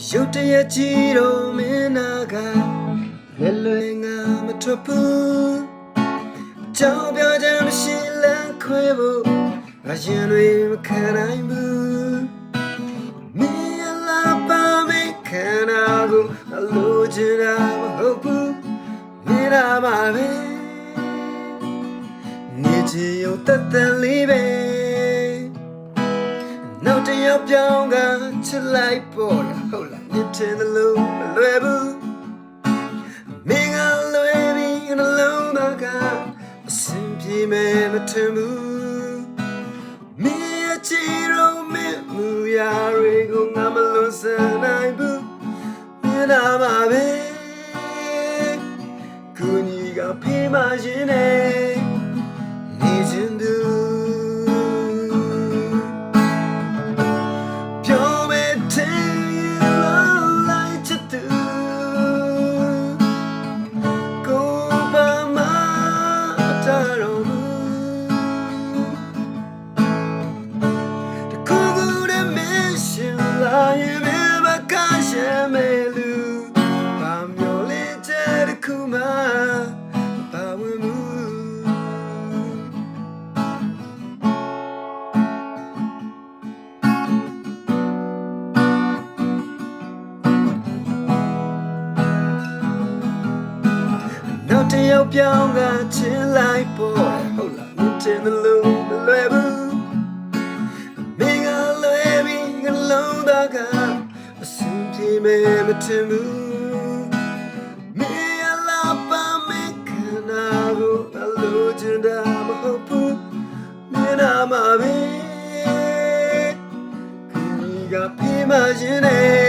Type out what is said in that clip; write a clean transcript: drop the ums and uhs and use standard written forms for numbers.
ရုတ်တရက်ကြီးတော့မင်းနာကလွယ်ငါမထွက်ဘူးကြောင်ပြောချင်မရှိလမ်းခွဲဖို့ငါရင်တွေမခံနိုင်ဘူးမင်းရလာပါမေခံနာကိုအလိုချင်တာမဟုတ်ဘူးမင်းလာမှာပဲနေချင်ရုံတက်တက်လေးပဲနောက်တစ်ယောက်ပြောင်းကချစ်လိုက်ပေါ်လားဟုတ်လားမြစ်တင်တယ်လို့မလွယ်ဘူးမင်းကလွယ်ပြီးနှလုံးသားကအဆင်ပြေမယ်မထင်ဘူးမင်းရဲ့ချီရုံမင်းမူရာတွေကိုငါမလွန်ဆန်နိုင်ဘူးမင်းလာမှာပဲကိုကြီးကဖေးမရင်နဲ့နေချင်သူတယောက်ပြောင်းကချင်လိုက်ပေါ်ဟုတ်လားမြင်တယ်လို့မလွယ်ဘူးမင်းကလွယ်ပြီးငလုံးသားကအဆင်ပြေမယ်မထင်ဘူးမင်းရလာပါမင်းခနာကိုအလိုချင်တာမဟုတ်ဘူးမင်းနာမှာပဲကိုကြီးကပြေးမရင်နဲ့